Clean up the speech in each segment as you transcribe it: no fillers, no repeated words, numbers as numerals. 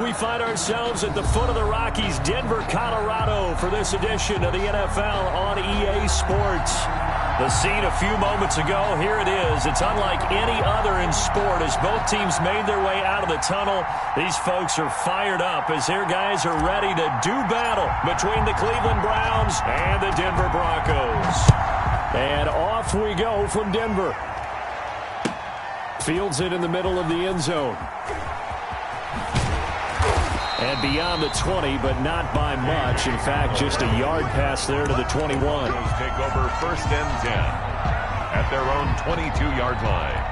We find ourselves at the foot of the Rockies, Denver, Colorado, for this edition of the NFL on EA Sports. The scene a few moments ago, here it is. It's unlike any other in sport as both teams made their way out of the tunnel. These folks are fired up as their guys are ready to do battle between the Cleveland Browns and the Denver Broncos. And off we go from Denver. Fields it in the middle of the end zone. And beyond the 20, but not by much. In fact, just a yard pass there to the 21. Broncos take over 1st and 10 at their own 22-yard line.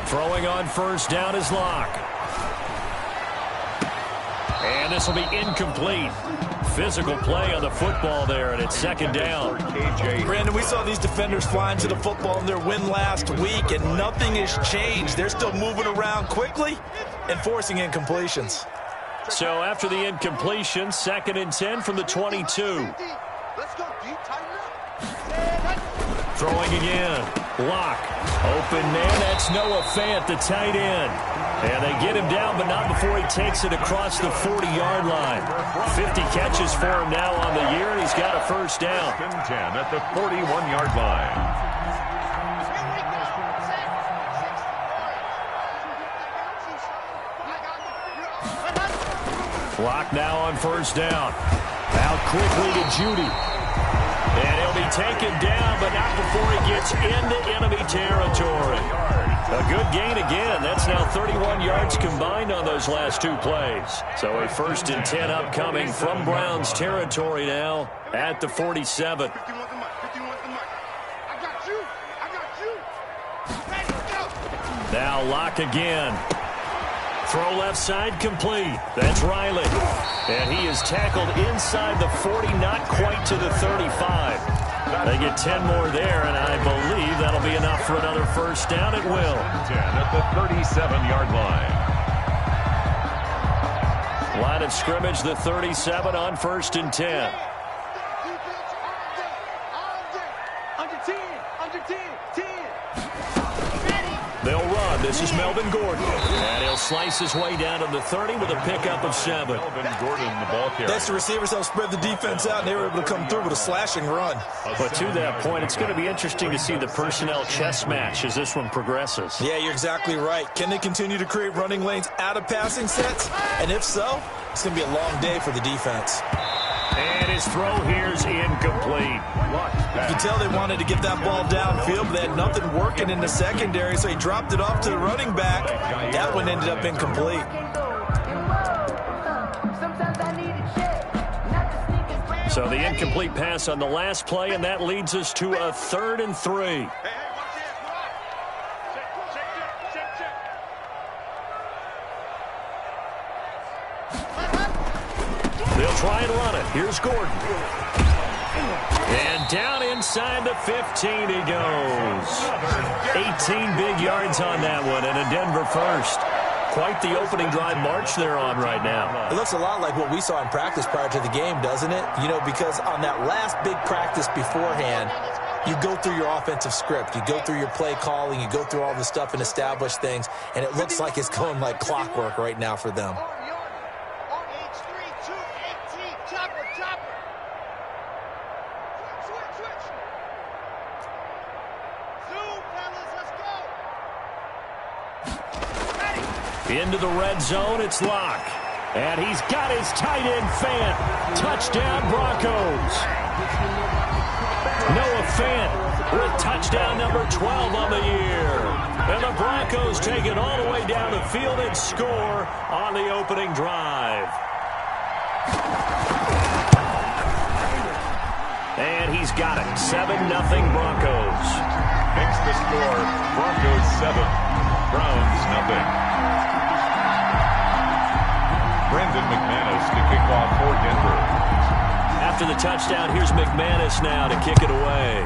Throwing on 1st down is Locke. And this will be incomplete. Physical play on the football there, and it's 2nd down. Brandon, we saw these defenders flying to the football in their win last week, and nothing has changed. They're still moving around quickly and forcing incompletions. So after the incompletion, 2nd and 10 from the 22. Throwing again. Locke. Open man. That's Noah Fant, the tight end. And they get him down, but not before he takes it across the 40-yard line. 50 catches for him now on the year, and he's got a 1st down. 1st and 10 at the 41-yard line. Locke now on 1st down. Out quickly to Judy. And he'll be taken down, but not before he gets into enemy territory. A good gain again. That's now 31 yards combined on those last 2 plays. So a 1st and 10 upcoming from Browns territory now at the 47. Now Locke again. Throw left side complete. That's Riley. And he is tackled inside the 40, not quite to the 35. They get 10 more there, and I believe that'll be enough for another 1st down. It will. 10 at the 37-yard line. Line of scrimmage, the 37 on 1st and 10. They'll run. This is Melvin Gordon. And he'll slice his way down to the 30 with a pickup of 7. Melvin Gordon, the ball carrier. Next, the receivers help spread the defense out, and they were able to come through with a slashing run. But to that point, it's going to be interesting to see the personnel chess match as this one progresses. Yeah, you're exactly right. Can they continue to create running lanes out of passing sets? And if so, it's going to be a long day for the defense. And his throw here's incomplete. You can tell they wanted to get that ball downfield, but they had nothing working in the secondary, so he dropped it off to the running back. That one ended up incomplete. So the incomplete pass on the last play, and that leads us to a 3rd and 3. They'll try and run it. Here's Gordon. And down inside the 15 he goes. 18 big yards on that one, and a Denver 1st. Quite the opening drive march they're on right now. It looks a lot like what we saw in practice prior to the game, doesn't it? You know, because on that last big practice beforehand, you go through your offensive script. You go through your play calling. You go through all the stuff and establish things, and it looks like it's going like clockwork right now for them. Into the red zone, it's Locke. And he's got his tight end Fant. Touchdown, Broncos. Noah Fant with touchdown number 12 on the year. And the Broncos take it all the way down the field and score on the opening drive. And he's got it. 7-0 Broncos. Makes the score. Broncos 7. Browns 0. Brandon McManus to kick off for Denver. After the touchdown, here's McManus now to kick it away.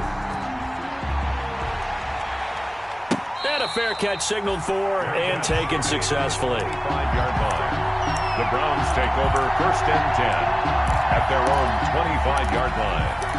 And a fair catch signaled for and taken successfully. 5-yard line. The Browns take over 1st and 10 at their own 25-yard line.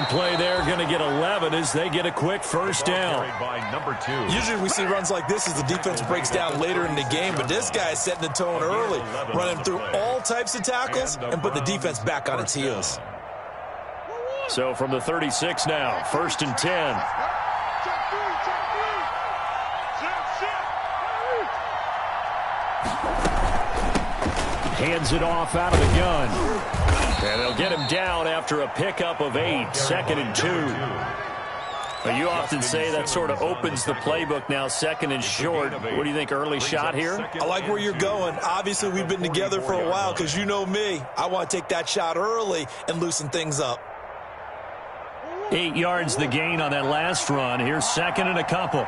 Play there, going to get 11 as they get a quick first down. By number 2. Usually we see runs like this as the defense breaks down later in the game, but this guy is setting the tone early, running through all types of tackles and put the defense back on its heels. So from the 36 now, 1st and 10. Hands it off out of the gun. And they'll get him down after a pickup of 8, 2nd and 2. But you often say that sort of opens the playbook now, 2nd and short. What do you think, early shot here? I like where you're going. Obviously, we've been together for a while because you know me. I want to take that shot early and loosen things up. 8 yards the gain on that last run. Here's 2nd and a couple.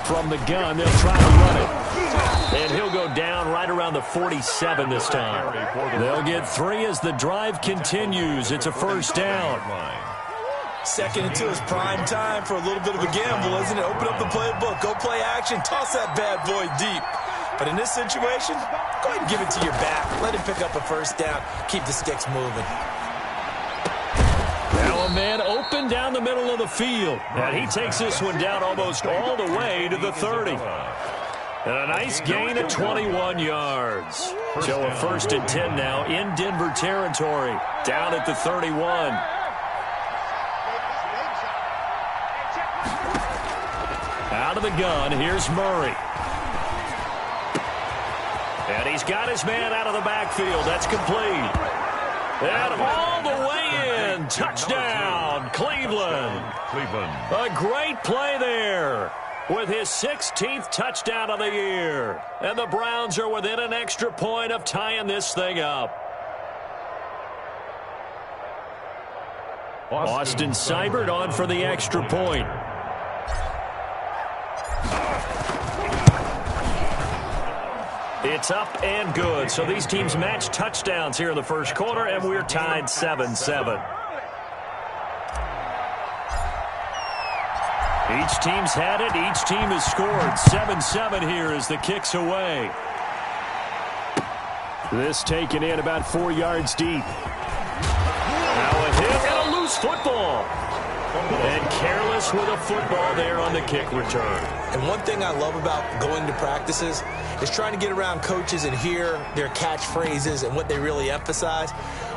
From the gun, they'll try to run it. And he'll go down right around the 47 this time. They'll get 3 as the drive continues. It's a first down. 2nd and 2 is prime time for a little bit of a gamble, isn't it? Open up the playbook, go play action, toss that bad boy deep. But in this situation, go ahead and give it to your back. Let him pick up a first down. Keep the sticks moving. Now a man open down the middle of the field. And he takes this one down almost all the way to the 30. And a nice gain of 21 yards. So a 1st and 10 now in Denver territory. Down at the 31. Out of the gun, here's Murray. And he's got his man out of the backfield. That's complete. And all the way in. Touchdown, Cleveland. A great play there, with his 16th touchdown of the year. And the Browns are within an extra point of tying this thing up. Austin Seibert on for the extra point. It's up and good. So these teams match touchdowns here in the first quarter, and we're tied 7-7. Each team's had it. Each team has scored. 7-7 here as the kick's away. This taken in about 4 yards deep. Now a hit and a loose football. And careless with a football there on the kick return. And one thing I love about going to practices is trying to get around coaches and hear their catchphrases and what they really emphasize.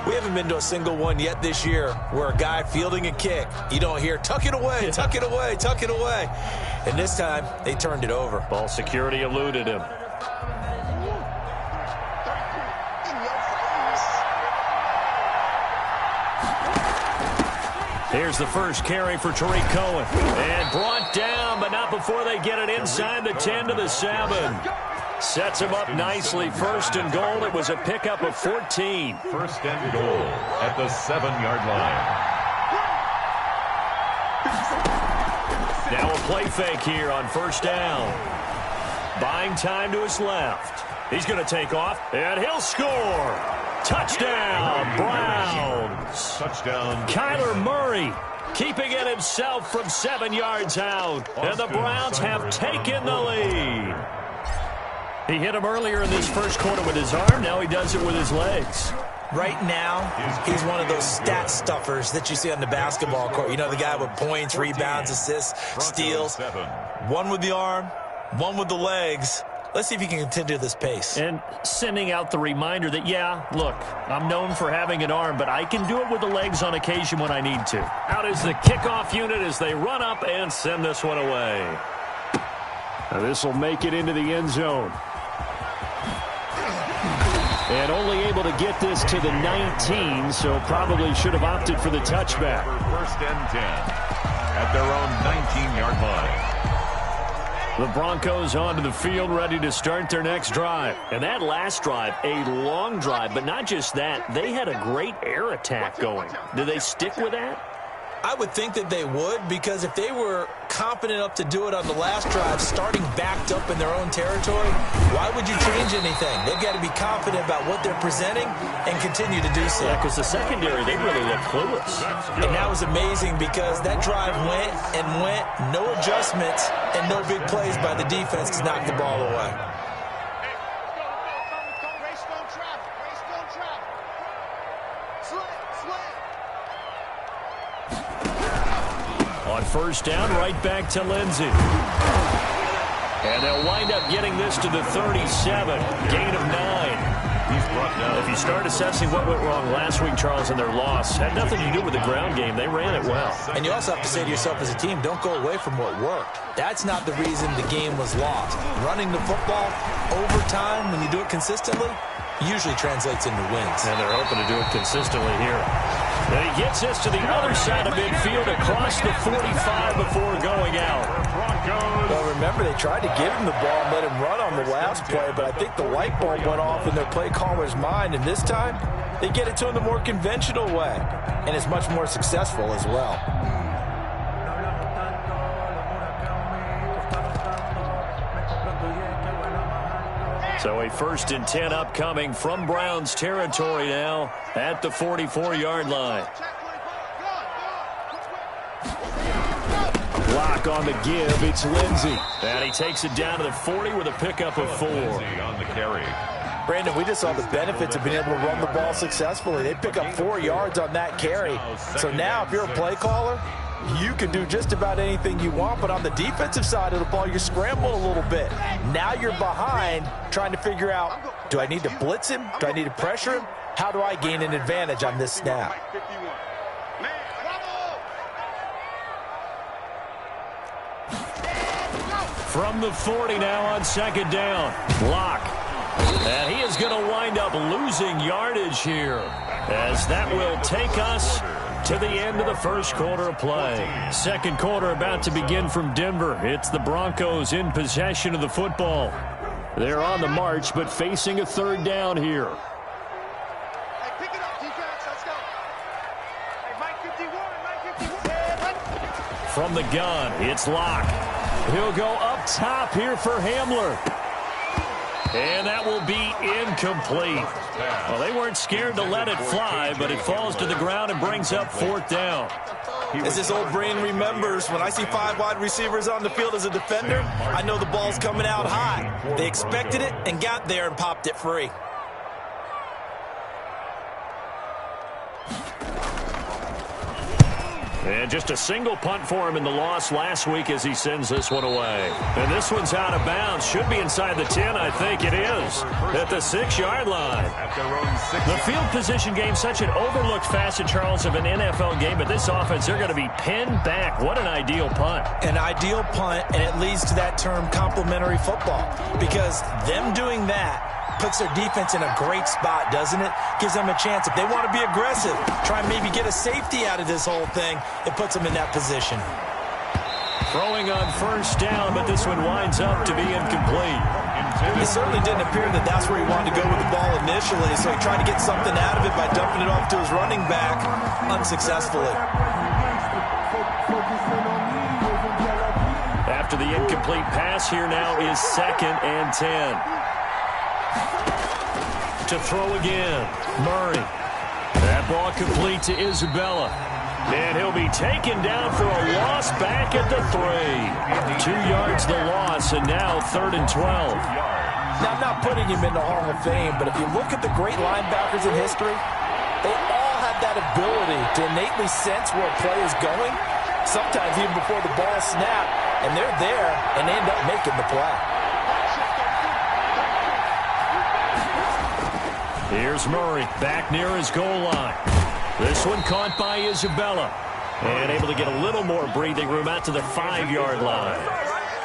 We haven't been to a single one yet this year where a guy fielding a kick, you don't hear, tuck it away, tuck it away, tuck it away. And this time, they turned it over. Ball security eluded him. Here's the first carry for Tariq Cohen. And brought down, but not before they get it inside the 10 to the 7. Sets him up nicely. 1st and goal. It was a pickup of 14. 1st and goal at the 7-yard line. Now a play fake here on 1st down. Buying time to his left. He's going to take off, and he'll score. Touchdown, Browns. Touchdown. Kyler Murray keeping it himself from 7 yards out. And the Browns have taken the lead. He hit him earlier in this first quarter with his arm. Now he does it with his legs. Right now, he's one of those stat stuffers that you see on the basketball court. You know, the guy with points, rebounds, assists, steals. One with the arm, one with the legs. Let's see if he can continue this pace. And sending out the reminder that, yeah, look, I'm known for having an arm, but I can do it with the legs on occasion when I need to. Out is the kickoff unit as they run up and send this one away. Now this will make it into the end zone. And only able to get this to the 19, so probably should have opted for the touchback. 1st and 10 at their own 19-yard line. The Broncos onto the field, ready to start their next drive. And that last drive, a long drive, but not just that. They had a great air attack going. Do they stick with that? I would think that they would, because if they were confident enough to do it on the last drive, starting backed up in their own territory, why would you change anything? They've got to be confident about what they're presenting and continue to do so. Yeah, because the secondary, they really look clueless. And that was amazing because that drive went and went, no adjustments, and no big plays by the defense to knock the ball away. On first down, right back to Lindsey. And they'll wind up getting this to the 37. Gain of 9. He's brought down. If you start assessing what went wrong last week, Charles, in their loss, had nothing to do with the ground game. They ran it well. And you also have to say to yourself as a team, don't go away from what worked. That's not the reason the game was lost. Running the football over time, when you do it consistently, usually translates into wins. And they're hoping to do it consistently here. And he gets this to the other side of midfield across the 45 before going out. Well, remember, they tried to give him the ball and let him run on the last play, but I think the light bulb went off in their play caller's mind, and this time they get it to him the more conventional way, and it's much more successful as well. So a 1st and 10 upcoming from Browns territory now at the 44-yard line. Block on the give. It's Lindsey. And he takes it down to the 40 with a pickup of 4. On the carry. Brandon, we just saw the benefits of being able to run the ball successfully. They pick up 4 yards on that carry. So now if you're a play caller, you can do just about anything you want, but on the defensive side of the ball, you're scrambling a little bit. Now you're behind trying to figure out, do I need to blitz him? Do I need to pressure him? How do I gain an advantage on this snap? From the 40 now on 2nd down. Block. And he is going to wind up losing yardage here, as that will take us to the end of the first quarter of play. Second quarter about to begin from Denver. It's the Broncos in possession of the football. They're on the march, but facing a 3rd down here. Hey, pick it up, defense. Let's go. Hey, Mike 51. From the gun, it's Locke. He'll go up top here for Hamler. And that will be incomplete. Well, they weren't scared to let it fly, but it falls to the ground and brings up 4th down. As this old brain remembers, when I see 5 wide receivers on the field as a defender, I know the ball's coming out high. They expected it and got there and popped it free. And just a single punt for him in the loss last week as he sends this one away. And this one's out of bounds. Should be inside the 10, I think it is. At the 6-yard line. The field position game, such an overlooked facet, Charles, of an NFL game. But this offense, they're going to be pinned back. What an ideal punt. An ideal punt, and it leads to that term complementary football. Because them doing that puts their defense in a great spot, doesn't it? Gives them a chance. If they want to be aggressive, try and maybe get a safety out of this whole thing, it puts them in that position. Throwing on 1st down, but this one winds up to be incomplete. It certainly didn't appear that that's where he wanted to go with the ball initially, so he tried to get something out of it by dumping it off to his running back unsuccessfully. After the incomplete pass, here now is 2nd and 10. To throw again, Murray. That ball complete to Isabella. And he'll be taken down for a loss back at the 3. 2 yards the loss, and now 3rd and 12. Now, I'm not putting him in the Hall of Fame, but if you look at the great linebackers in history, they all have that ability to innately sense where a play is going, sometimes even before the ball snapped, and they're there and end up making the play. Here's Murray back near his goal line. This one caught by Isabella. And able to get a little more breathing room out to the 5-yard line.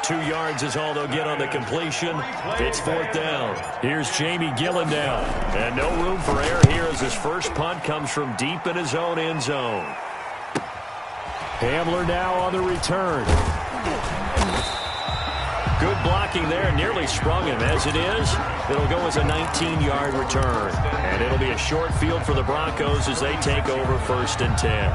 2 yards is all they'll get on the completion. It's 4th down. Here's Jamie Gillen down. And no room for error here as his first punt comes from deep in his own end zone. Hamler now on the return. Good blocking there, nearly sprung him. As it is, it'll go as a 19-yard return. And it'll be a short field for the Broncos as they take over 1st and 10.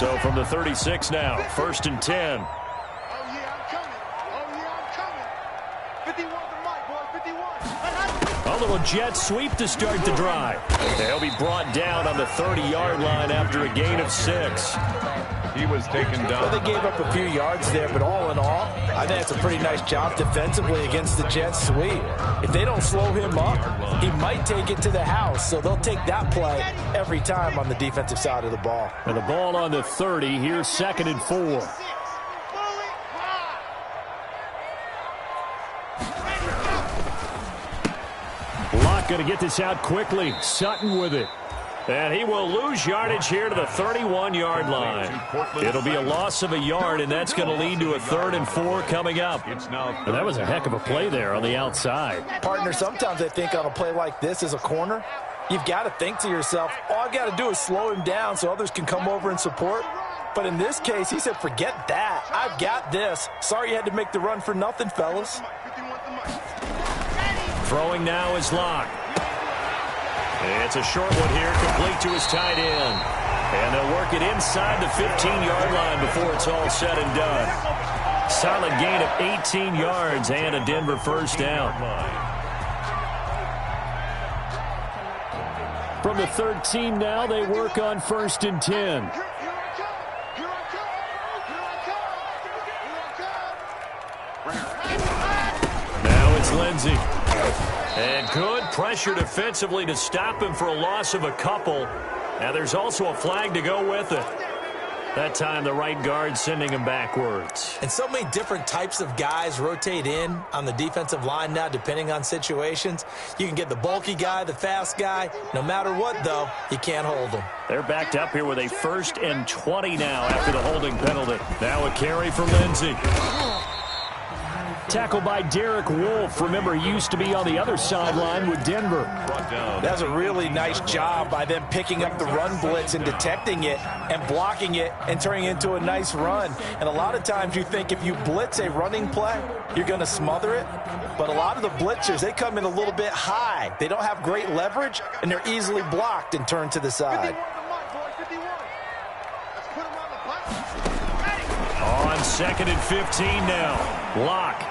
So from the 36 now, 1st and 10. Oh, yeah, I'm coming. Oh, yeah, I'm coming. 51 to Mike, boy, 51. A little jet sweep to start the drive. They'll be brought down on the 30-yard line after a gain of 6. He was taken down. Well, they gave up a few yards there, but all in all, I think that's a pretty nice job defensively against the jet sweep. If they don't slow him up, he might take it to the house, so they'll take that play every time on the defensive side of the ball. And the ball on the 30, here's 2nd and 4. Locke going to get this out quickly. Sutton with it. And he will lose yardage here to the 31-yard line. It'll be a loss of a yard, and that's going to lead to a 3rd and 4 coming up. And that was a heck of a play there on the outside. Partner, sometimes I think on a play like this as a corner, you've got to think to yourself, all I've got to do is slow him down so others can come over and support. But in this case, he said, forget that. I've got this. Sorry you had to make the run for nothing, fellas. Throwing now is Locke. It's a short one here, complete to his tight end. And they'll work it inside the 15-yard line before it's all said and done. Solid gain of 18 yards and a Denver first down. From the 13 now, they work on 1st and 10. Now it's Lindsey. And good pressure defensively to stop him for a loss of a couple. Now there's also a flag to go with it. That time the right guard sending him backwards. And so many different types of guys rotate in on the defensive line now depending on situations. You can get the bulky guy, the fast guy. No matter what, though, you can't hold him. They're backed up here with a 1st and 20 now after the holding penalty. Now a carry for Lindsey. Tackled by Derek Wolfe. Remember, he used to be on the other sideline with Denver. That's a really nice job by them picking up the run blitz and detecting it and blocking it and turning it into a nice run. And a lot of times you think if you blitz a running play, you're going to smother it. But a lot of the blitzers, they come in a little bit high. They don't have great leverage, and they're easily blocked and turned to the side. On 2nd and 15 now. Locke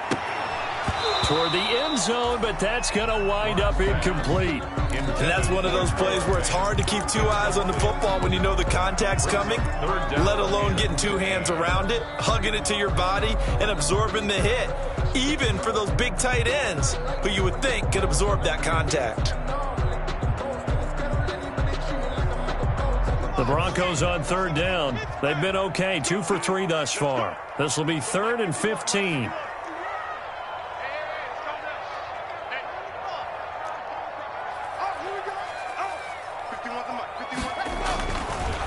toward the end zone, but that's going to wind up incomplete. And that's one of those plays where it's hard to keep 2 eyes on the football when you know the contact's coming, let alone getting 2 hands around it, hugging it to your body, and absorbing the hit, even for those big tight ends who you would think could absorb that contact. The Broncos on 3rd down. They've been okay, 2 for 3 thus far. This will be 3rd and 15.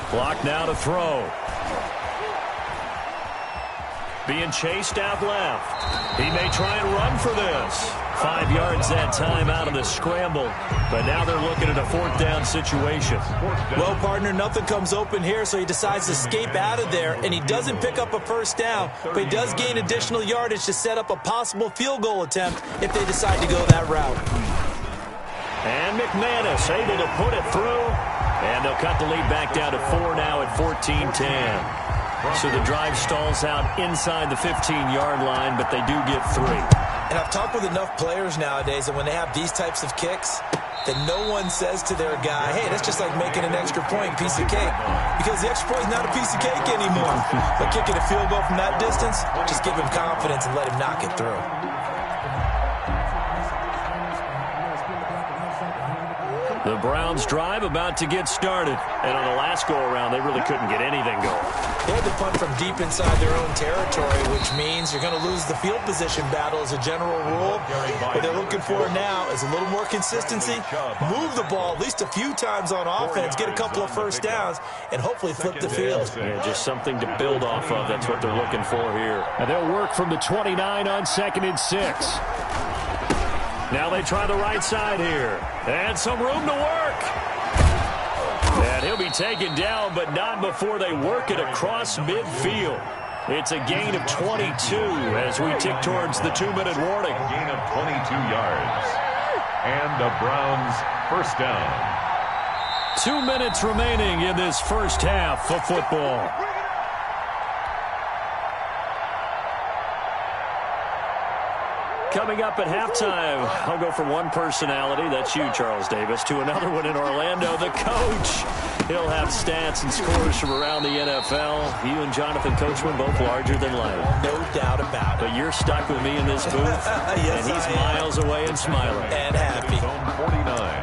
Clock now to throw. Being chased out left. He may try and run for this. 5 yards that time out of the scramble. But now they're looking at a 4th down situation. Well, partner, nothing comes open here, so he decides to escape out of there, and he doesn't pick up a 1st down, but he does gain additional yardage to set up a possible field goal attempt if they decide to go that route. And McManus able to put it through, and they'll cut the lead back down to 4 now at 14-10. So the drive stalls out inside the 15-yard line, but they do get 3. And I've talked with enough players nowadays that when they have these types of kicks, that no one says to their guy, hey, that's just like making an extra point, piece of cake. Because the extra point is not a piece of cake anymore. But kicking a field goal from that distance, just give him confidence and let him knock it through. The Browns drive about to get started. And on the last go-around, they really couldn't get anything going. They had to punt from deep inside their own territory, which means you're going to lose the field position battle as a general rule. What they're looking for now is a little more consistency, move the ball at least a few times on offense, get a couple of 1st downs, and hopefully flip the field. Yeah, just something to build off of. That's what they're looking for here. And they'll work from the 29 on 2nd and 6. Now they try the right side here. And some room to work. And he'll be taken down, but not before they work it across midfield. It's a gain of 22 as we tick towards the 2-minute warning. Gain of 22 yards. And the Browns 1st down. 2 minutes remaining in this first half of football. Coming up at halftime, I'll go from one personality, that's you, Charles Davis, to another one in Orlando, the coach. He'll have stats and scores from around the NFL. You and Jonathan Coachman both larger than life. No doubt about it. But you're stuck with me in this booth, yes, and he's miles away and smiling. And happy. Zone 49.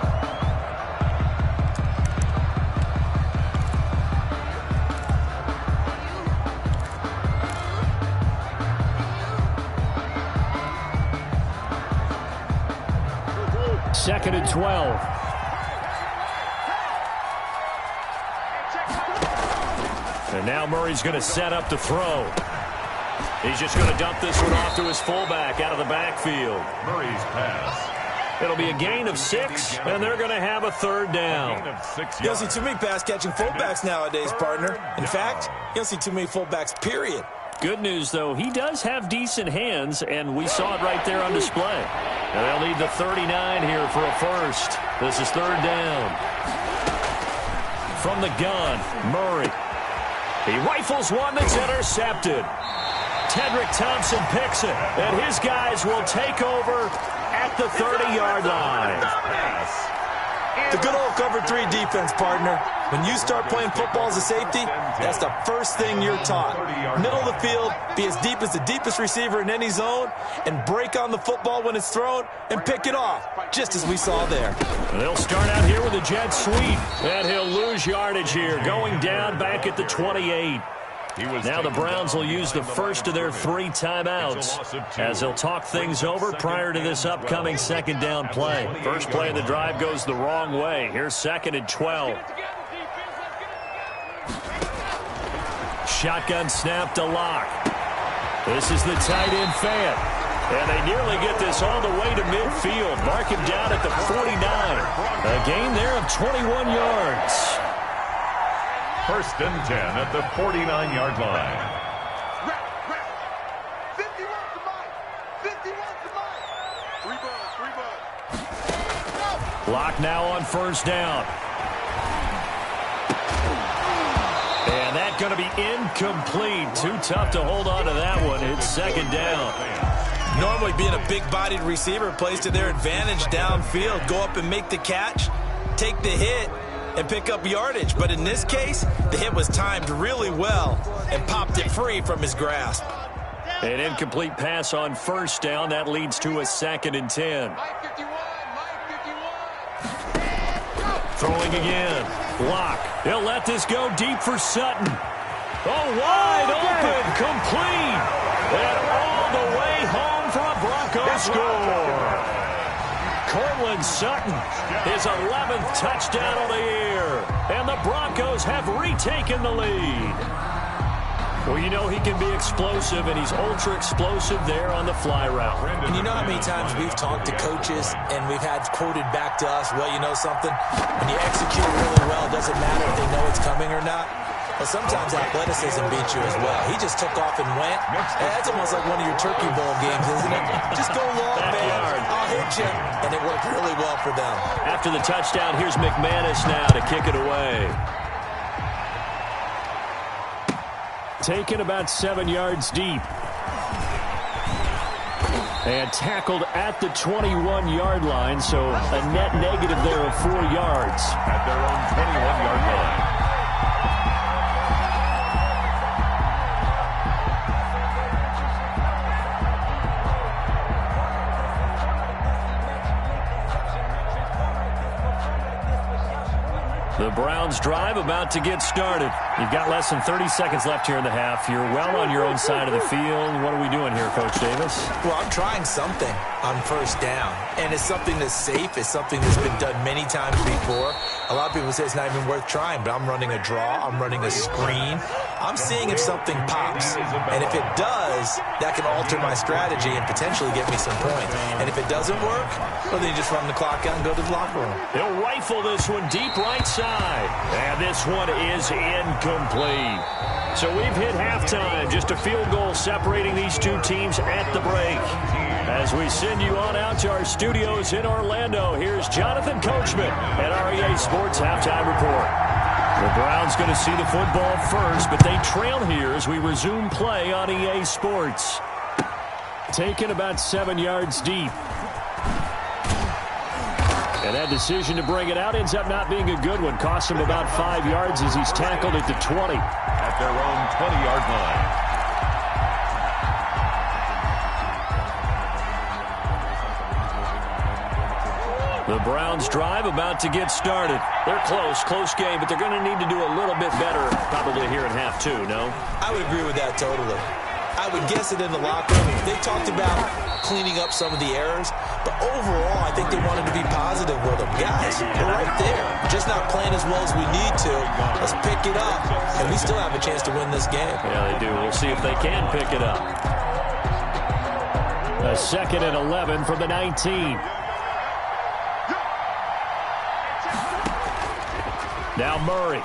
Second and 12. And now Murray's going to set up to throw. He's just going to dump this one off to his fullback out of the backfield. Murray's pass. It'll be a gain of 6, and they're going to have a third down. You don't see too many pass-catching fullbacks nowadays, partner. In fact, you don't see too many fullbacks, period. Good news, though, he does have decent hands, and we saw it right there on display. Now they'll need the 39 here for a first. This is third down. From the gun, Murray. He rifles one that's intercepted. Tedrick Thompson picks it, and his guys will take over at the 30-yard line. The good old cover 3 defense, partner. When you start playing football as a safety, that's the first thing you're taught. Middle of the field, be as deep as the deepest receiver in any zone, and break on the football when it's thrown and pick it off, just as we saw there. They'll start out here with a jet sweep, and he'll lose yardage here, going down back at the 28. Now the Browns will use the first of their 3 timeouts as they'll talk things over prior to this upcoming second down play. First play of the drive goes the wrong way. Here's second and 12. Shotgun snap to Locke. This is the tight end Fant. And they nearly get this all the way to midfield. Mark him down at the 49. A gain there of 21 yards. First and 10 at the 49-yard line. 51 to Mike. 51 to Mike. 3 balls. Locke now on first down. And that's going to be incomplete. Too tough to hold on to that one. It's second down. Normally being a big-bodied receiver plays to their advantage downfield. Go up and make the catch, take the hit, and pick up yardage. But in this case, the hit was timed really well and popped it free from his grasp. An incomplete pass on first down. That leads to a second and 10. Mike 51. Throwing again. Locke. He'll let this go deep for Sutton. Oh, wide open. Complete. And all the way home for a Broncos score. Cortland Sutton, his 11th touchdown of the year. And the Broncos have retaken the lead. Well, you know he can be explosive, and he's ultra-explosive there on the fly route. And you know how many times we've talked to coaches and we've had quoted back to us, well, you know something? When you execute really well, it doesn't matter if they know it's coming or not. Well, sometimes athleticism beats you as well. He just took off and went. That's almost like one of your Turkey Bowl games, isn't it? Just go long, man. I'll hit you. And it worked really well for them. After the touchdown, here's McManus now to kick it away. Taken about 7 yards deep. And tackled at the 21-yard line, so a net negative there of 4 yards. At their own 21-yard line. The Browns drive about to get started. You've got less than 30 seconds left here in the half. You're well on your own side of the field. What are we doing here, Coach Davis? Well, I'm trying something on first down. And it's something that's safe. It's something that's been done many times before. A lot of people say it's not even worth trying, but I'm running a draw. I'm running a screen. I'm seeing if something pops. And if it does, that can alter my strategy and potentially get me some points. And if it doesn't work, well, then you just run the clock out and go to the locker room. He'll rifle this one deep right side. And this one is incomplete. So we've hit halftime. Just a field goal separating these two teams at the break. As we send you on out to our studios in Orlando, here's Jonathan Coachman at our EA Sports Halftime Report. The Browns going to see the football first, but they trail here as we resume play on EA Sports. Taken about 7 yards deep. And that decision to bring it out ends up not being a good one. Costs him about 5 yards as he's tackled at the 20. At their own 20-yard line. The Browns drive about to get started. They're close game, but they're going to need to do a little bit better probably here in half two, no? I would agree with that totally. I would guess it in the locker room. They talked about cleaning up some of the errors, but overall, I think they wanted to be positive with them. Guys, we're right there. Just not playing as well as we need to. Let's pick it up, and we still have a chance to win this game. Yeah, they do. We'll see if they can pick it up. A 2nd and 11 from the 19. Now Murray.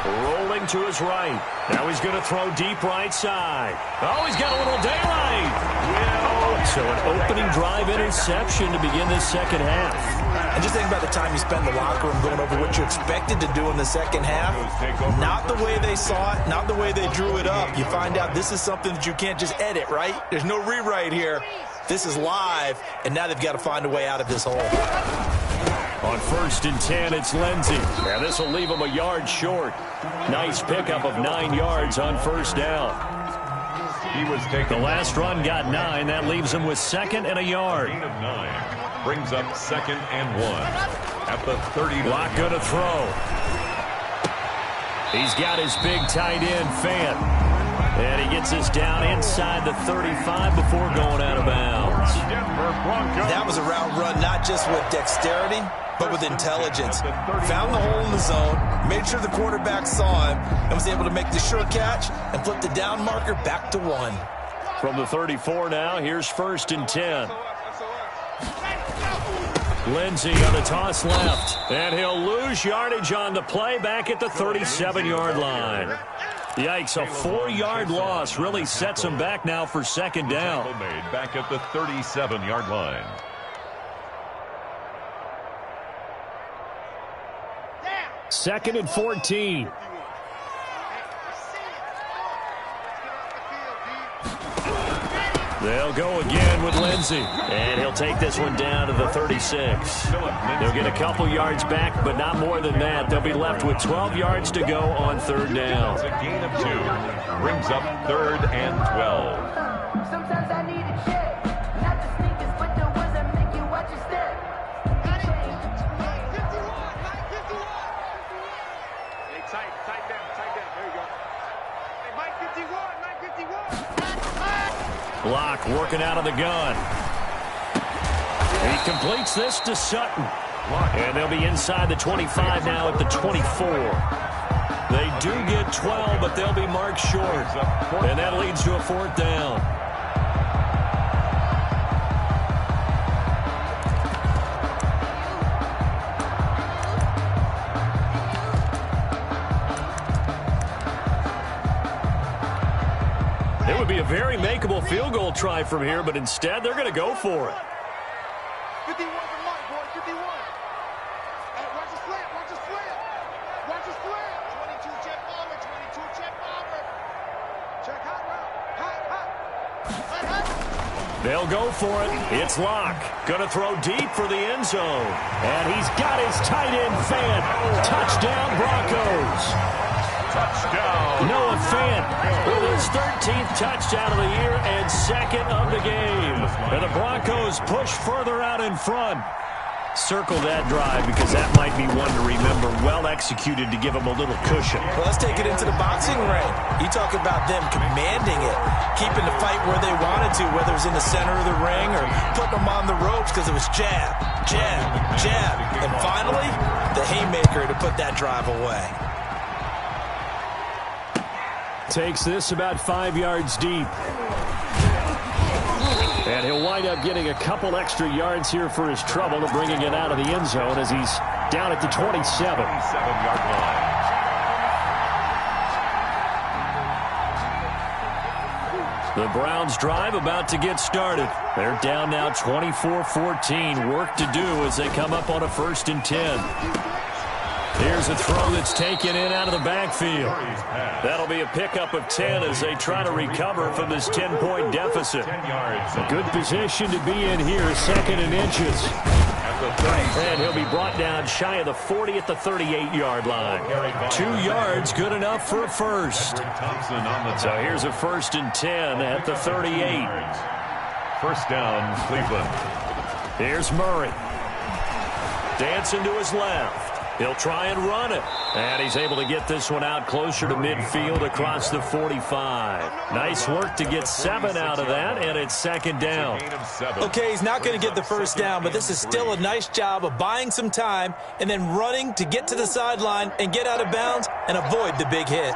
Rolling to his right. Now he's going to throw deep right side. Oh, he's got a little daylight. So an opening drive interception to begin this second half. And just think about the time you spend in the locker room going over what you expected to do in the second half. Not the way they saw it, not the way they drew it up. You find out this is something that you can't just edit, right? There's no rewrite here. This is live, and now they've got to find a way out of this hole. On 1st and 10, it's Lindsey. And this will leave him a yard short. Nice pickup of 9 yards on 1st down. He was taken. The last run got 9. That leaves him with 2nd and a yard. Gain of 9 brings up 2nd and 1 at the 30. Lock going to throw. He's got his big tight end, Fant. And he gets us down inside the 35 before going out of bounds. That was a route run not just with dexterity, but with intelligence. Found the hole in the zone, made sure the quarterback saw him, and was able to make the sure catch and flip the down marker back to 1. From the 34 now, here's 1st and 10. Lindsey on the toss left, and he'll lose yardage on the play back at the 37-yard line. Yikes, a 4-yard loss really sets him back now for 2nd down. Made back at the 37-yard line. Second and 14. They'll go again with Lindsey. And he'll take this one down to the 36. They'll get a couple yards back, but not more than that. They'll be left with 12 yards to go on 3rd down. It's a gain of 2. Brings up 3rd and 12. Sometimes I need a check. Not the sneakers, but the ones that make you watch your step. Hey, tight down. There you go. Hey, Mike 51. Block working out of the gun. He completes this to Sutton. And they'll be inside the 25 now at the 24. They do get 12, but they'll be marked short. And that leads to a 4th down. It would be a very makeable field goal try from here, but instead they're going to go for it. 51 for Mike, boy, 51. Hey, watch the slant. Watch the slant. 22 check bomber. Check hot route. They'll go for it. It's Locke. Going to throw deep for the end zone. And he's got his tight end, Fant. Touchdown, Broncos. Touchdown. Noah Fant with his 13th touchdown of the year and 2nd of the game. And the Broncos push further out in front. Circle that drive because that might be one to remember. Well executed to give them a little cushion. Well, let's take it into the boxing ring. You talk about them commanding it, keeping the fight where they wanted to, whether it was in the center of the ring or putting them on the ropes because it was jab, jab, jab. And finally, the haymaker to put that drive away. Takes this about 5 yards deep. And he'll wind up getting a couple extra yards here for his trouble of bringing it out of the end zone as he's down at the 27. 27-yard line. The Browns drive about to get started. They're down now 24-14. Work to do as they come up on a 1st and 10. Here's a throw that's taken in out of the backfield. That'll be a pickup of 10 as they try to recover from this 10-point deficit. A good position to be in here, second and inches. And he'll be brought down shy of the 40 at the 38-yard line. 2 yards, good enough for a first. So here's a 1st and 10 at the 38. First down, Cleveland. Here's Murray. Dancing to his left. He'll try and run it. And he's able to get this one out closer to midfield across the 45. Nice work to get 7 out of that, and it's second down. Okay, he's not going to get the first down, but this is still a nice job of buying some time and then running to get to the sideline and get out of bounds and avoid the big hit.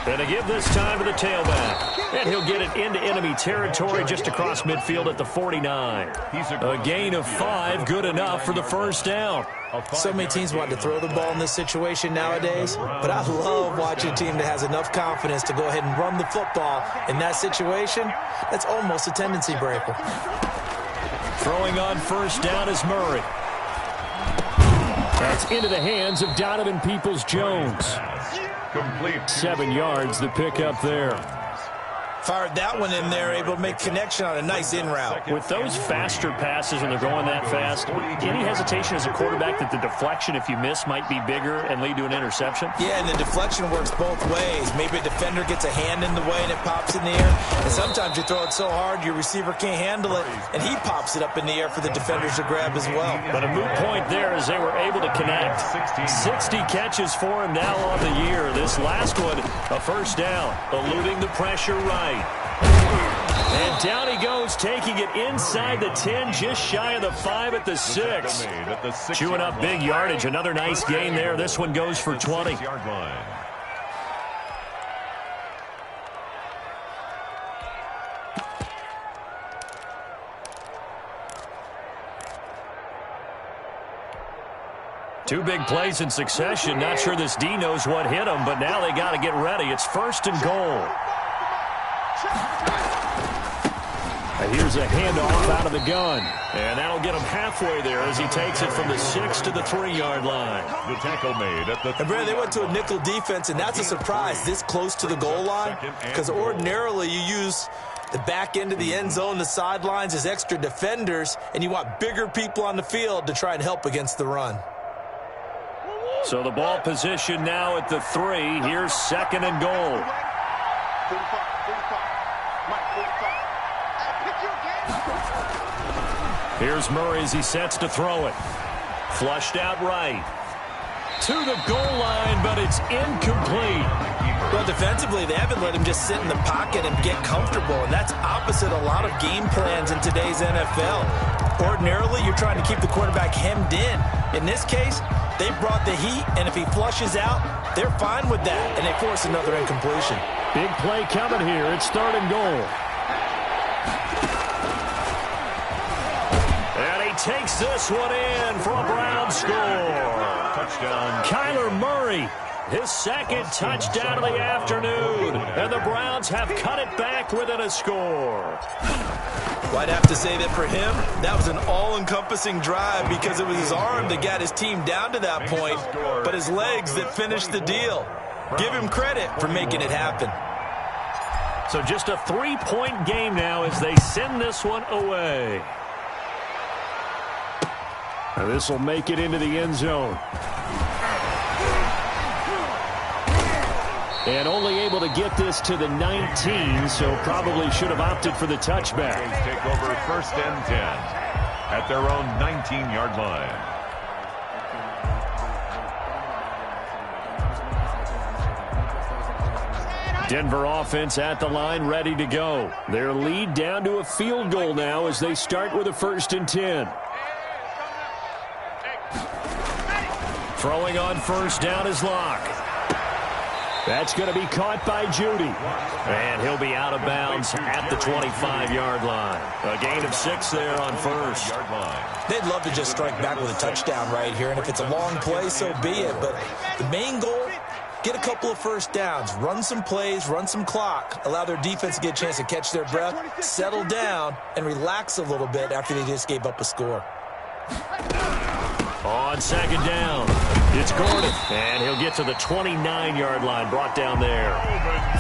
And to give this time to the tailback. And he'll get it into enemy territory just across midfield at the 49. A gain of 5, good enough for the first down. So many teams want to throw the ball in this situation nowadays, but I love watching a team that has enough confidence to go ahead and run the football. In that situation, that's almost a tendency breaker. Throwing on first down is Murray. That's into the hands of Donovan Peoples-Jones. 7 yards, the pickup there. Fired that one in there, able to make connection on a nice in route. With those faster passes when they're going that fast, any hesitation as a quarterback that the deflection, if you miss, might be bigger and lead to an interception? Yeah, and the deflection works both ways. Maybe a defender gets a hand in the way and it pops in the air. And sometimes you throw it so hard your receiver can't handle it, and he pops it up in the air for the defenders to grab as well. But a moot point there as they were able to connect. 60 catches for him now on the year. This last one, a first down, eluding the pressure right. And down he goes, taking it inside the 10, just shy of the 5 at the 6. Chewing up big yardage. Another nice gain there. This one goes for 20. Two big plays in succession. Not sure this D knows what hit him, but now they got to get ready. It's 1st and goal. And here's a handoff out of the gun. And that'll get him halfway there as he takes it from the 6 to the 3-yard line. The tackle made at the... And Brad, they went to a nickel defense, and that's a surprise this close to the goal line, because ordinarily you use the back end of the end zone, the sidelines as extra defenders, and you want bigger people on the field to try and help against the run. So the ball position now at the 3. Here's 2nd and goal. 45. Here's Murray as he sets to throw it. Flushed out right. To the goal line, but it's incomplete. Well, defensively, they haven't let him just sit in the pocket and get comfortable, and that's opposite a lot of game plans in today's NFL. Ordinarily, you're trying to keep the quarterback hemmed in. In this case, they brought the heat, and if he flushes out, they're fine with that, and they force another incompletion. Big play coming here. It's 3rd and goal. Takes this one in for a Brown score. Touchdown. Kyler Murray, his 2nd touchdown of the afternoon. And the Browns have cut it back within a score. Well, I'd have to say that for him, that was an all-encompassing drive because it was his arm that got his team down to that point, but his legs that finished the deal. Give him credit for making it happen. So just a 3-point game now as they send this one away. Now this will make it into the end zone. And only able to get this to the 19, so probably should have opted for the touchback. Take over 1st and 10 at their own 19-yard line. Denver offense at the line, ready to go. Their lead down to a field goal now as they start with a 1st and 10. Throwing on first down is Locke. That's going to be caught by Judy. And he'll be out of bounds at the 25-yard line. A gain of 6 there on first. They'd love to just strike back with a touchdown right here, and if it's a long play, so be it. But the main goal, get a couple of first downs, run some plays, run some clock, allow their defense to get a chance to catch their breath, settle down, and relax a little bit after they just gave up a score. On second down, it's Gordon, and he'll get to the 29-yard line, brought down there.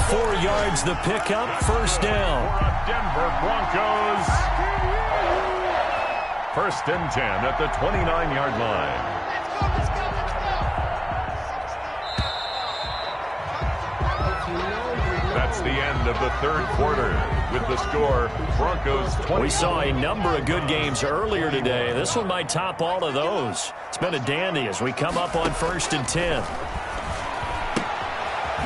4 yards the pickup, first down. Denver Broncos. First and 10 at the 29-yard line. That's the end of the third quarter. With the score, Broncos 20. We saw a number of good games earlier today. This one might top all of those. It's been a dandy as we come up on first and 10.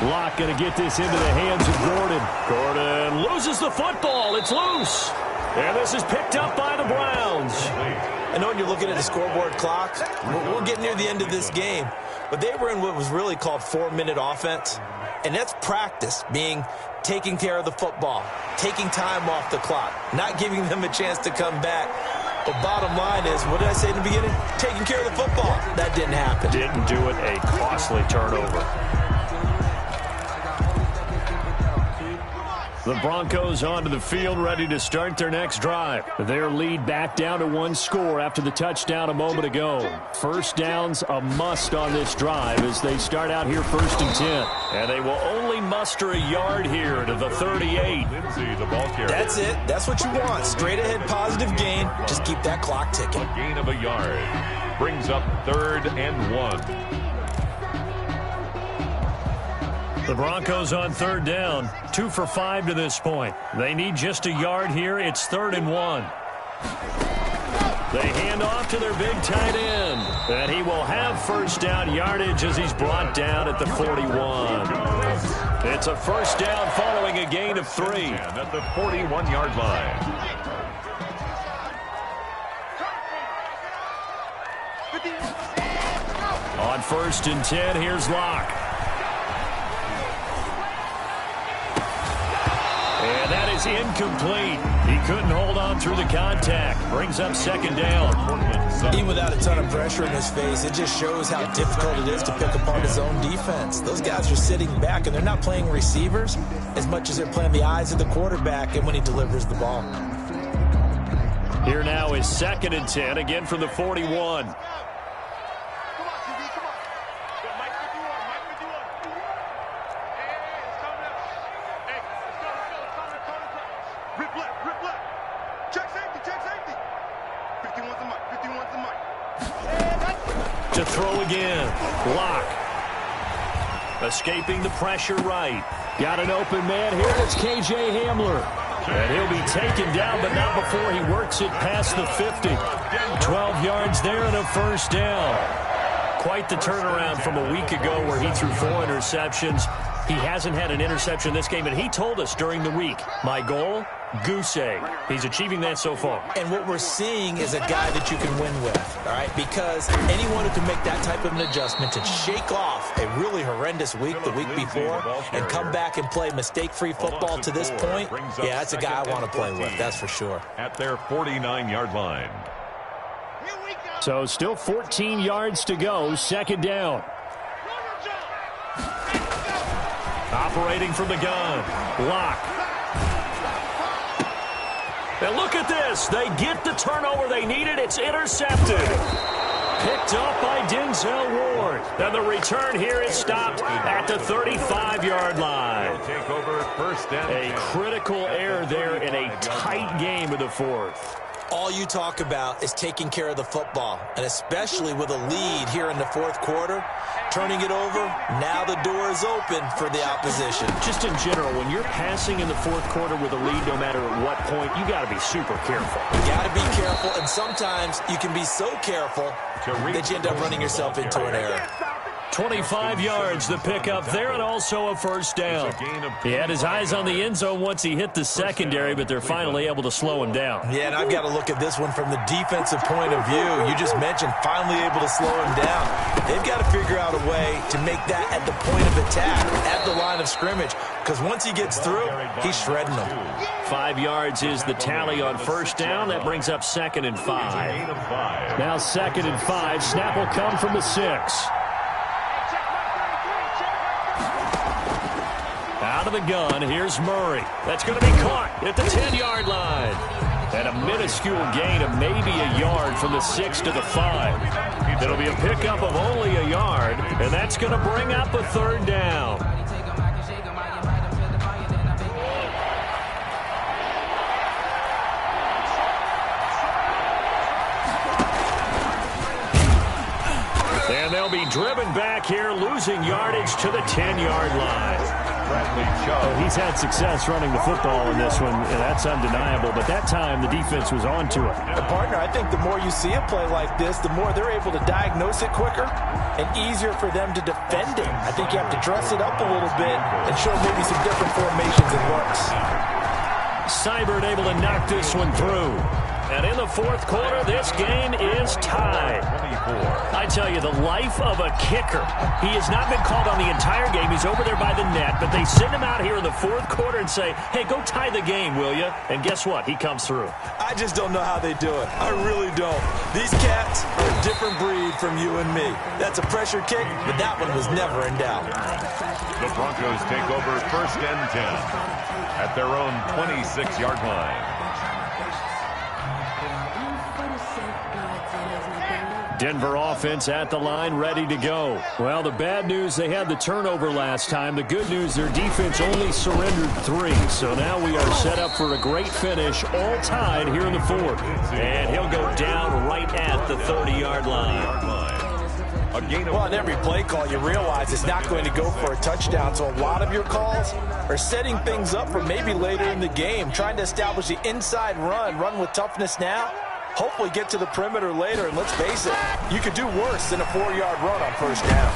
Locke going to get this into the hands of Gordon. Gordon loses the football. It's loose. And this is picked up by the Browns. I know when you're looking at the scoreboard clock, we're getting near the end of this game. But they were in what was really called 4-minute offense. And that's practice, being taking care of the football, taking time off the clock, not giving them a chance to come back. But bottom line is, what did I say in the beginning? Taking care of the football. That didn't happen. Didn't do it. A costly turnover. The Broncos onto the field, ready to start their next drive. Their lead back down to 1 score after the touchdown a moment ago. First down's a must on this drive as they start out here first and 10. And they will only muster a yard here to the 38. Lindsay, the ball carrier. That's it. That's what you want. Straight ahead positive gain. Just keep that clock ticking. A gain of a yard. Brings up 3rd and 1. The Broncos on 3rd down, 2 for 5 to this point. They need just a yard here. It's 3rd and 1. They hand off to their big tight end. And he will have first down yardage as he's brought down at the 41. It's a first down following a gain of 3. At the 41-yard line. On first and 10, here's Locke. And that is incomplete. He couldn't hold on through the contact. Brings up second down. Even without a ton of pressure in his face, it just shows how difficult it is to pick apart his own defense. Those guys are sitting back, and they're not playing receivers as much as they're playing the eyes of the quarterback and when he delivers the ball. Here now is second and 10, again from the 41. To throw again. Locke. Escaping the pressure right. Got an open man here. It's K.J. Hamler. And he'll be taken down, but not before he works it past the 50. 12 yards there and a first down. Quite the turnaround from a week ago where he threw 4 interceptions. He hasn't had an interception this game, and he told us during the week, my goal, goose egg. He's achieving that so far. And what we're seeing is a guy that you can win with, all right? Because anyone who can make that type of an adjustment and shake off a really horrendous week the week before and come back and play mistake-free football to this point, yeah, that's a guy I want to play with, that's for sure. At their 49-yard line. So still 14 yards to go, second down. Operating from the gun. Locke. And look at this. They get the turnover they needed. It's intercepted. Picked up by Denzel Ward. And the return here is stopped at the 35-yard line. Take over first and A critical error there in a tight game of the fourth. All you talk about is taking care of the football, and especially with a lead here in the fourth quarter, turning it over, now the door is open for the opposition. Just in general, when you're passing in the fourth quarter with a lead, no matter at what point, you got to be super careful. You got to be careful, and sometimes you can be so careful that you end up running yourself into an error. 25 yards, the pickup there, and also a first down. He had his eyes on the end zone once he hit the secondary, but they're finally able to slow him down. Yeah, and I've got to look at this one from the defensive point of view. You just mentioned finally able to slow him down. They've got to figure out a way to make that at the point of attack, at the line of scrimmage, because once he gets through, he's shredding them. 5 yards is the tally on first down. That brings up second and 5. Now second and 5. Snap will come from the 6. Out of the gun, here's Murray. That's going to be caught at the 10-yard line. And a minuscule gain of maybe a yard from the 6 to the 5. It'll be a pickup of only a yard, and that's going to bring up a third down. And they'll be driven back here, losing yardage to the 10-yard line. He's had success running the football in this one, and that's undeniable. But that time, the defense was on to it. Partner, I think the more you see a play like this, the more they're able to diagnose it quicker and easier for them to defend it. I think you have to dress it up a little bit and show maybe some different formations and looks. Seibert able to knock this one through. And in the fourth quarter, this game is tied. I tell you, the life of a kicker. He has not been called on the entire game. He's over there by the net, but they send him out here in the fourth quarter and say, hey, go tie the game, will you? And guess what? He comes through. I just don't know how they do it. I really don't. These cats are a different breed from you and me. That's a pressure kick, but that one was never in doubt. The Broncos take over 1st and 10 at their own 26-yard line. Denver offense at the line, ready to go. Well, the bad news, they had the turnover last time. The good news, their defense only surrendered 3. So now we are set up for a great finish, all tied here in the fourth. And he'll go down right at the 30-yard line. Well, on every play call, you realize it's not going to go for a touchdown. So a lot of your calls are setting things up for maybe later in the game, trying to establish the inside run with toughness now. Hopefully get to the perimeter later, and let's face it, you could do worse than a 4-yard run on 1st down.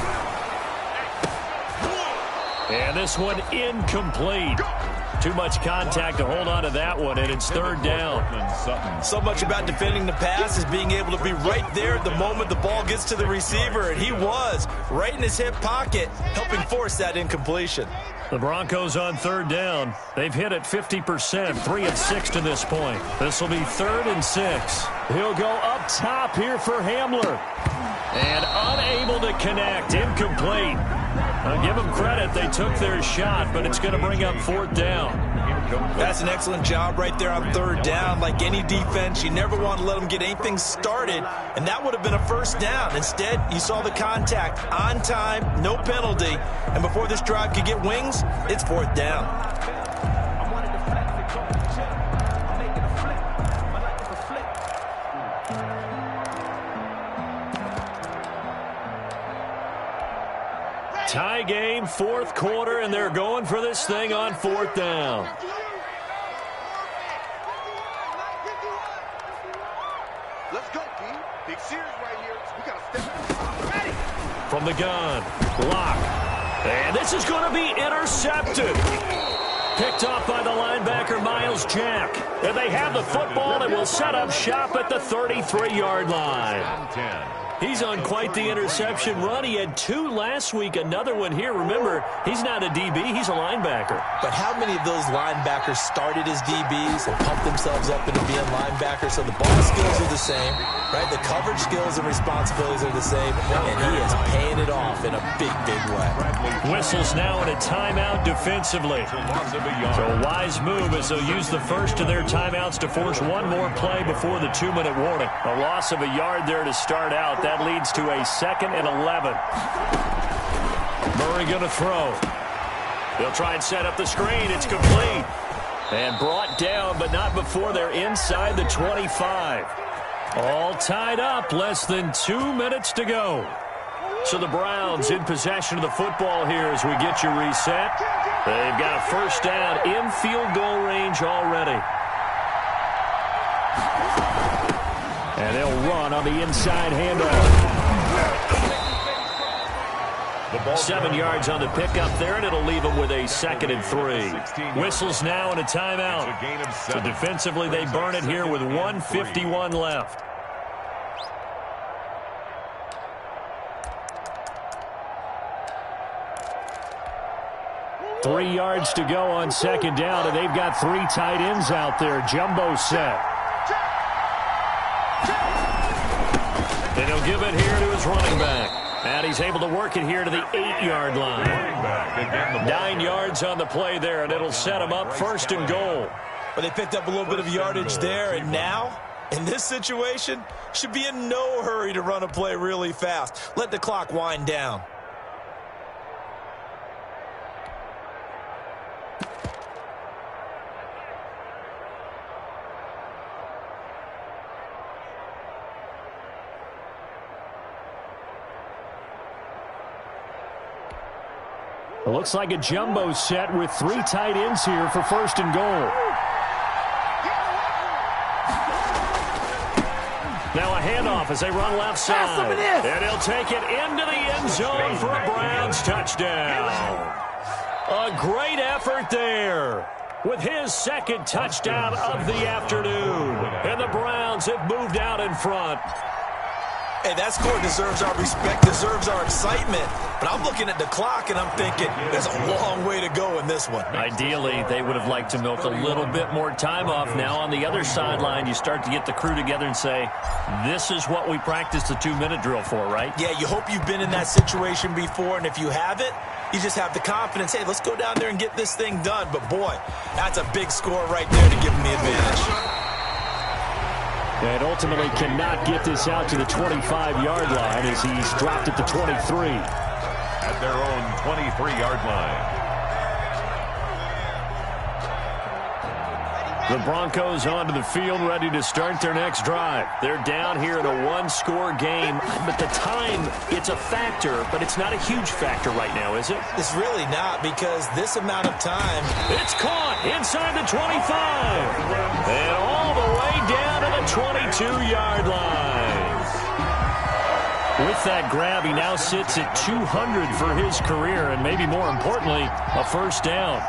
And this one incomplete. Too much contact to hold on to that one, and it's 3rd down. So much about defending the pass is being able to be right there at the moment the ball gets to the receiver, and he was right in his hip pocket, helping force that incompletion. The Broncos on 3rd down. They've hit it 50%, 3 of 6 to this point. This will be 3rd and 6. He'll go up top here for Hamler. And unable to connect, incomplete. I'll give them credit, they took their shot, but it's going to bring up 4th down. That's an excellent job right there on 3rd down. Like any defense, you never want to let them get anything started, and that would have been a 1st down. Instead, you saw the contact on time, no penalty, and before this drive could get wings, it's 4th down. Tie game, 4th quarter, and they're going for this thing on 4th down. Let's go, P. Big series right here. We got to step ready. From the gun, block. And this is going to be intercepted. Picked off by the linebacker, Miles Jack. And they have the football and will set up shop at the 33-yard line. He's on quite the interception run. He had 2 last week, another one here. Remember, he's not a DB, he's a linebacker. But how many of those linebackers started as DBs and pumped themselves up into being linebackers? So the ball skills are the same, right? The coverage skills and responsibilities are the same, and he is paying it off in a big, big way. Whistles now in a timeout defensively. So a wise move as they'll use the first of their timeouts to force one more play before the 2-minute warning. A loss of a yard there to start out. That leads to a 2nd and 11. Murray going to throw. They'll try and set up the screen. It's complete. And brought down, but not before they're inside the 25. All tied up. Less than 2 minutes to go. So the Browns in possession of the football here as we get you reset. They've got a 1st down in field goal range already. And they'll run on the inside handoff. 7 yards on the pickup there, and it'll leave them with a 2nd and 3. Whistles now in a timeout. So defensively, they burn it here with 1:51 left. Three yards to go on 2nd down, and they've got 3 tight ends out there. Jumbo set. And he'll give it here to his running back. And he's able to work it here to the 8-yard line. 9 yards on the play there, and it'll set him up 1st and goal. But they picked up a little bit of yardage there, and now, in this situation, should be in no hurry to run a play really fast. Let the clock wind down. It looks like a jumbo set with 3 tight ends here for 1st and goal. Now a handoff as they run left side. And he'll take it into the end zone for a Browns touchdown. A great effort there with his 2nd touchdown of the afternoon. And the Browns have moved out in front. Hey, that score deserves our respect, deserves our excitement. But I'm looking at the clock, and I'm thinking there's a long way to go in this one. Ideally, they would have liked to milk a little bit more time off. Now on the other sideline, you start to get the crew together and say, this is what we practiced the 2-minute drill for, right? Yeah, you hope you've been in that situation before, and if you haven't, you just have the confidence, hey, let's go down there and get this thing done. But, boy, that's a big score right there to give them the advantage. And ultimately cannot get this out to the 25-yard line as he's dropped at the 23. At their own 23-yard line. The Broncos onto the field, ready to start their next drive. They're down here in a 1-score game, but the time, it's a factor, but it's not a huge factor right now, is it? It's really not, because this amount of time. It's caught inside the 25. And all the way down to the 22-yard line. With that grab, he now sits at 200 for his career, and maybe more importantly, a 1st down.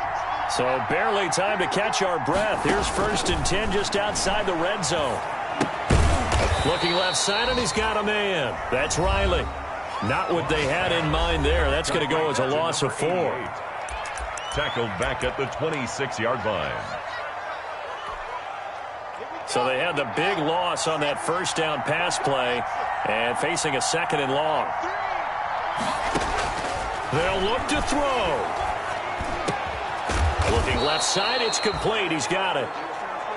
So barely time to catch our breath. Here's 1st and 10 just outside the red zone. Looking left side, and he's got a man. That's Riley. Not what they had in mind there. That's going to go as a loss of 4. Tackled back at the 26-yard line. So they had the big loss on that 1st down pass play and facing a 2nd and long. They'll look to throw. Looking left side, it's complete. He's got it.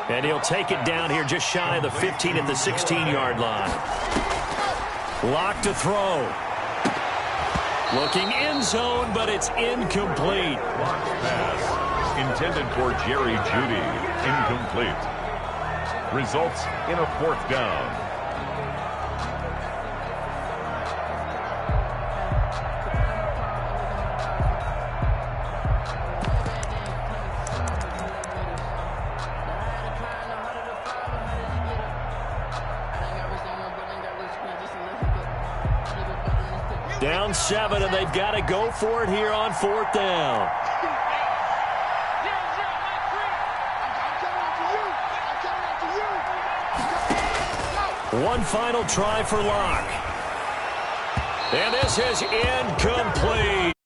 And he'll take it down here just shy of the 15 at the 16-yard line. Lock to throw. Looking end zone, but it's incomplete. Pass intended for Jerry Jeudy. Incomplete. Results in a 4th down. Down 7, and they've got to go for it here on 4th down. One final try for Locke. And this is incomplete.